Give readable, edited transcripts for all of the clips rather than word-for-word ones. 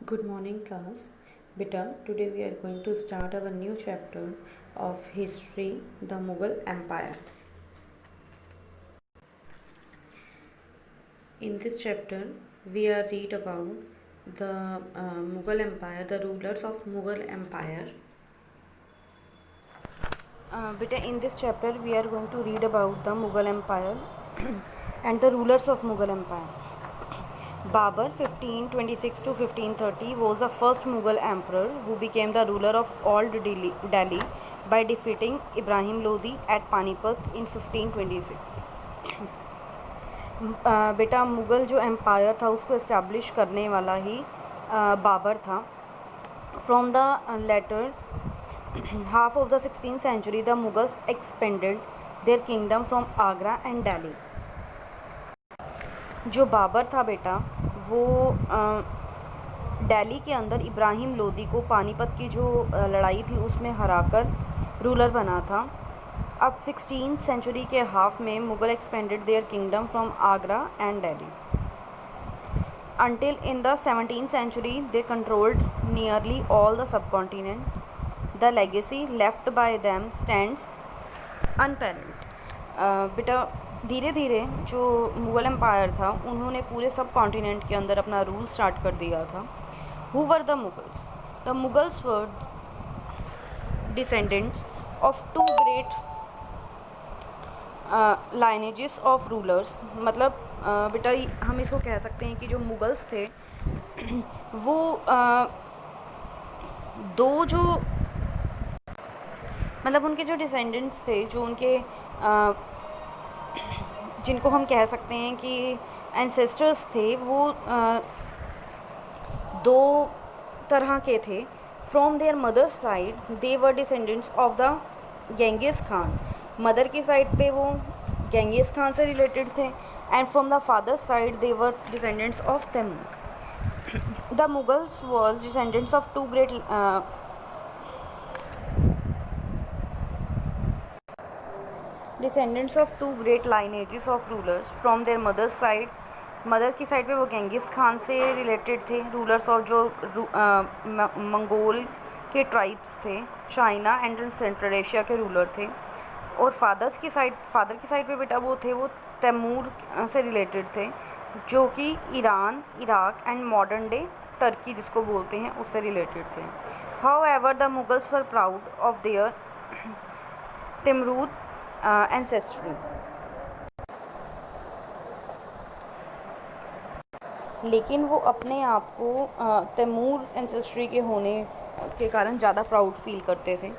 Good morning, class. Beta, today we are going to start our new chapter of history, the Mughal Empire. In this chapter, we are read about the Mughal Empire, the rulers of Mughal Empire. Beta, in this chapter, we are going to read about the Mughal Empire and the rulers of Mughal Empire. Babur 1526 to 1530 was the first Mughal emperor who became the ruler of all Delhi by defeating Ibrahim Lodi at Panipat in 1526. बेटा मुग़ल जो empire था उसको establish करने वाला ही बाबर था. From the latter half of the 16th century the Mughals expanded their kingdom from Agra and Delhi. जो बाबर था बेटा वो दिल्ली के अंदर इब्राहिम लोदी को पानीपत की जो लड़ाई थी उसमें हराकर रूलर बना था. अब 16th सेंचुरी के हाफ में Mughal expanded there kingdom from Agra and Delhi. Until in the 17th century they controlled nearly all the subcontinent. The legacy left by them stands unparalleled. बेटा धीरे धीरे जो मुग़ल एम्पायर था उन्होंने पूरे सब कॉन्टिनेंट के अंदर अपना रूल स्टार्ट कर दिया था. Who were the Mughals? The Mughals were descendants of two great lineages of rulers. मतलब बेटा हम इसको कह सकते हैं कि जो मुग़ल्स थे वो दो जो मतलब उनके जो डिसेंडेंट्स थे जो उनके जिनको हम कह सकते हैं कि एंसेस्टर्स थे वो दो तरह के थे. From their mother's side they were descendants of the Genghis Khan. Mother की साइड पे वो गेंगिस खान से रिलेटेड थे and from the father's side they were descendants of Timur. The Mughals was descendants of two great lineages of rulers. From their mother's side, mother की side पे वो Genghis Khan से related थे. Rulers of जो Mongol के tribes थे, China and Central Asia के ruler थे. और फादर की साइड पे बेटा वो तैमूर से रिलेटेड थे जो कि Iran, Iraq and modern day Turkey जिसको बोलते हैं उससे रिलेटेड थे. However the Mughals were proud of their Timurid ancestry. लेकिन वो अपने आप को तैमूर एंसेस्ट्री के होने के कारण ज़्यादा प्राउड फील करते थे.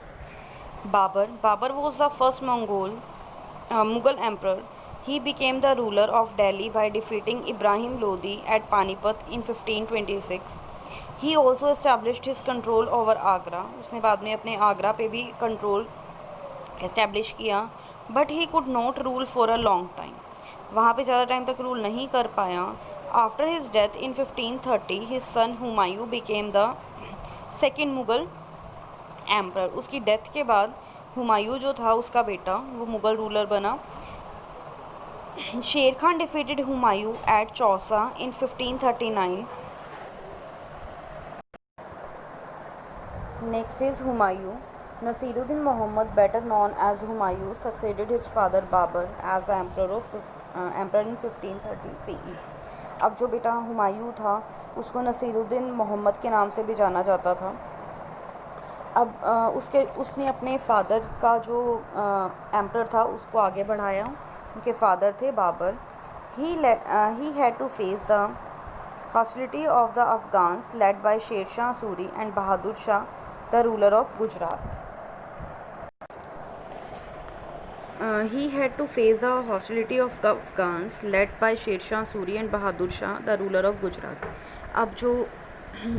Babur was the first Mughal emperor. He became the ruler of Delhi by defeating Ibrahim Lodi at Panipat in 1526. He also established his control over Agra. उसने बाद में अपने आगरा पे भी कंट्रोल एस्टेब्लिश किया. But he could not rule for a long time. वहाँ पे ज़्यादा टाइम तक रूल नहीं कर पाया. After his death in 1530 his son Humayun became the second Mughal emperor. उसकी डेथ के बाद हुमायूं जो था उसका बेटा वो मुग़ल रूलर बना. Sher Khan defeated Humayun at Chausa in 1539. Next is Humayun. Nasiruddin Muhammad, better known as Humayun, succeeded his father Babur as emperor in 1530 CE. अब जो बेटा हुमायूं था उसको नसीरुद्दीन मोहम्मद के नाम से भी जाना जाता था. अब उसने अपने फादर का जो एम्पर था उसको आगे बढ़ाया. उनके फादर थे Babur. He had to face the hostility of the Afghans led by Sher Shah Suri and Bahadur Shah the ruler of Gujarat. He had to face the hostility of the Afghans led by शेर Shah Suri and Bahadur Shah the ruler of Gujarat. अब जो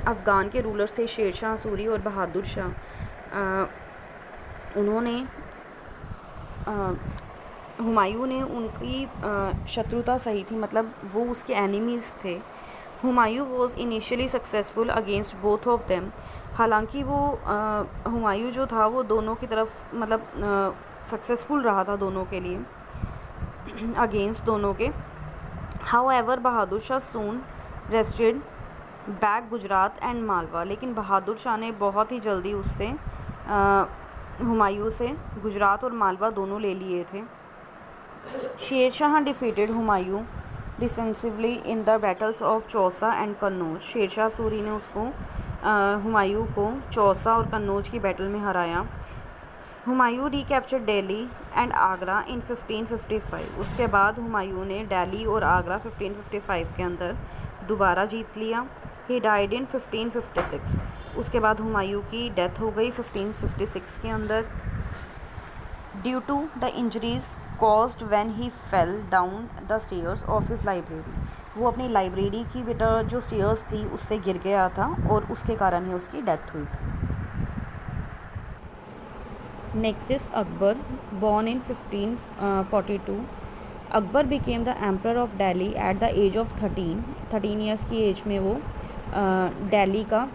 अफ़गान के रूलर्स थे शेर शाह सूरी और बहादुर शाह, उन्होंने हुमायूं ने उनकी शत्रुता सही थी. मतलब वो उसके एनिमीज़ थे. Humayun was initially successful against both of them. हालांकि वो हुमायूं जो था वो दोनों की तरफ मतलब सक्सेसफुल रहा था दोनों के लिए अगेंस्ट दोनों के. However Bahadur Shah soon rested back Gujarat and Malwa, लेकिन बहादुर शाह ने बहुत ही जल्दी उससे हुमायूं से गुजरात और मालवा दोनों ले लिए थे। Sher Shah defeated Humayun decisively in the battles of Chausa and Kannauj. Sher Shah Suri ने हुमायूं को चौसा और कन्नौज की बैटल में हराया। हुमायूं रिकैप्चर्ड दिल्ली एंड आगरा इन 1555। उसके बाद हुमायूं ने दिल्ली और आगरा 1555 के अंदर दोबारा जीत लिया। He died in 1556। उसके बाद हुमायूं की डेथ हो गई 1556 के अंदर due to the injuries caused when he fell down the stairs of his library. वो अपनी लाइब्रेरी की बेटा जो स्टेयर्स थी उससे गिर गया था और उसके कारण ही उसकी डेथ हुई थी। Next is Akbar, born in 1542। Akbar became the emperor of Delhi at the age of 13 years की एज में वो दिल्ली का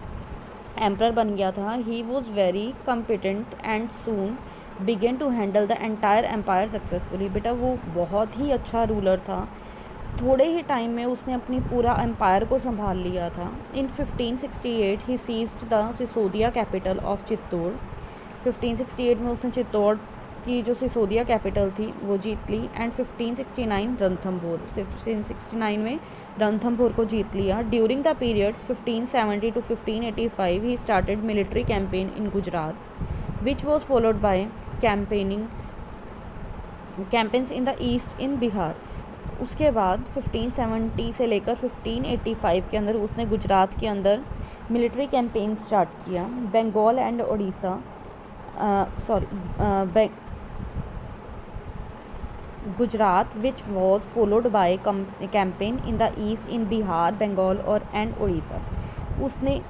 एम्परर बन गया था। He was very competent and soon began to handle the entire empire successfully. बेटा वो बहुत ही अच्छा रूलर था, थोड़े ही टाइम में उसने अपनी पूरा एम्पायर को संभाल लिया था। In 1568 he seized the Sisodia capital of Chittor. 1568 में उसने चित्तौड़ की जो सिसोदिया कैपिटल थी वो जीत ली। एंड 1569 रणथंभौर, 1569 में रणथंभौर को जीत लिया। During the period 1570 to 1585 he started military campaign in Gujarat which was followed by campaigns in the east in Bihar. उसके बाद 1570 से लेकर 1585 के अंदर उसने गुजरात के अंदर मिलिट्री कैंपेन स्टार्ट किया। Bengal and Orissa Gujarat which was followed by campaign in the east in Bihar, Bengal और एंड उड़ीसा। उसने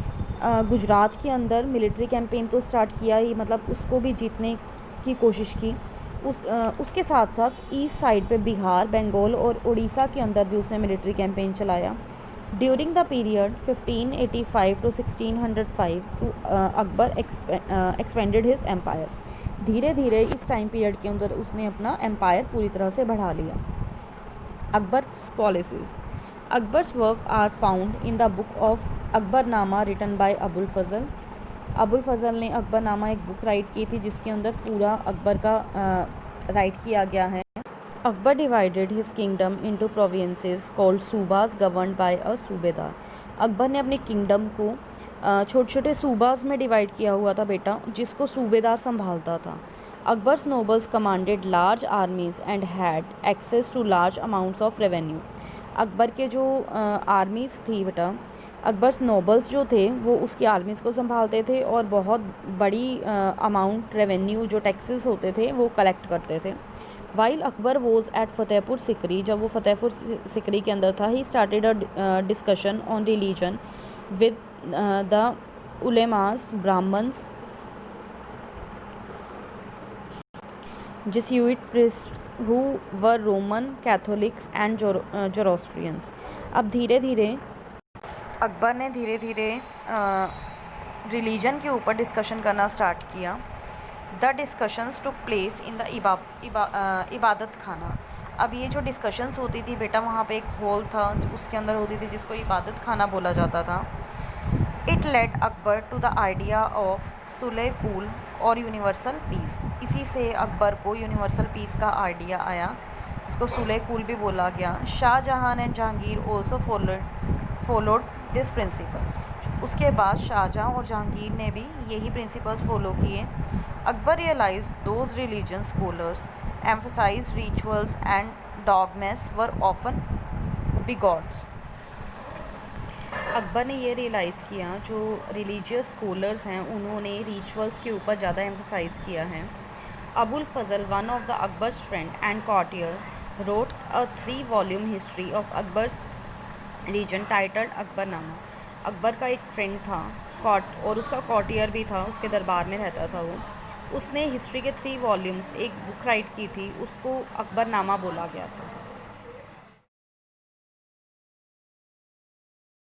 गुजरात के अंदर मिलिट्री कैंपेन तो स्टार्ट किया ही, मतलब उसको भी जीतने की कोशिश की। उसके साथ साथ ईस्ट साइड पे बिहार, बंगाल और उड़ीसा के अंदर भी उसने मिलिट्री कैंपेन चलाया। During the period 1585 to 1605 Akbar expanded his empire. धीरे धीरे इस टाइम पीरियड के अंदर उसने अपना एम्पायर पूरी तरह से बढ़ा लिया। Akbar's policies, Akbar's work are found in the book of Akbarnama written by Abul Fazl. Abul Fazl ने अकबरनामा एक बुक राइट की थी जिसके अंदर पूरा अकबर का राइट किया गया है। Akbar divided his kingdom into provinces called subas governed by a subedar. Akbar ने अपने किंगडम को छोटे छोटे सूबास में डिवाइड किया हुआ था बेटा, जिसको सूबेदार संभालता था। Akbar's nobles commanded large armies and had access to large amounts of revenue. Akbar के जो आर्मीज़ थी बेटा, अकबर्स नोबल्स जो थे वो उसकी आर्मीज़ को संभालते थे और बहुत बड़ी अमाउंट रेवेन्यू जो टैक्सेस होते थे वो कलेक्ट करते थे। While Akbar was at Fatehpur Sikri, जब वो फतेहपुर सिकरी के अंदर था, he started a discussion on religion with the ulemas, Brahmans, Jesuit priests who were Roman Catholics and Zoroastrians। अब धीरे धीरे अकबर ने धीरे धीरे रिलीजन के ऊपर डिस्कशन करना स्टार्ट किया। The discussions took place in the इबादत खाना। अब ये जो डिस्कशंस होती थी बेटा, वहाँ पे एक हॉल था उसके अंदर होती थी जिसको इबादत खाना बोला जाता था। It led Akbar to the idea of sulh kul और यूनिवर्सल पीस। इसी से अकबर को यूनिवर्सल पीस का आइडिया आया जिसको सुलह कूल भी बोला गया। Shahjahan and Jahangir also followed this principle. उसके बाद शाहजहां और जहांगीर ने भी यही प्रिंसिपल्स फॉलो किए। Akbar realise those religion scholars emphasise rituals and dogmas were often bigots. Akbar ने ये रियलाइज़ किया जो रिलीजियस स्कॉलर्स हैं उन्होंने रिचुअल्स के ऊपर ज़्यादा एम्फसाइज़ किया है। Abul Fazl, one of the Akbar's friend and courtier, wrote a 3 volume history of Akbar's reign titled Akbarnama. Akbar का एक फ्रेंड था और उसका कॉटियर भी था, उसके दरबार में रहता था वो। उसने हिस्ट्री के 3 volumes एक बुक राइट की थी, उसको अकबरनामा बोला गया था।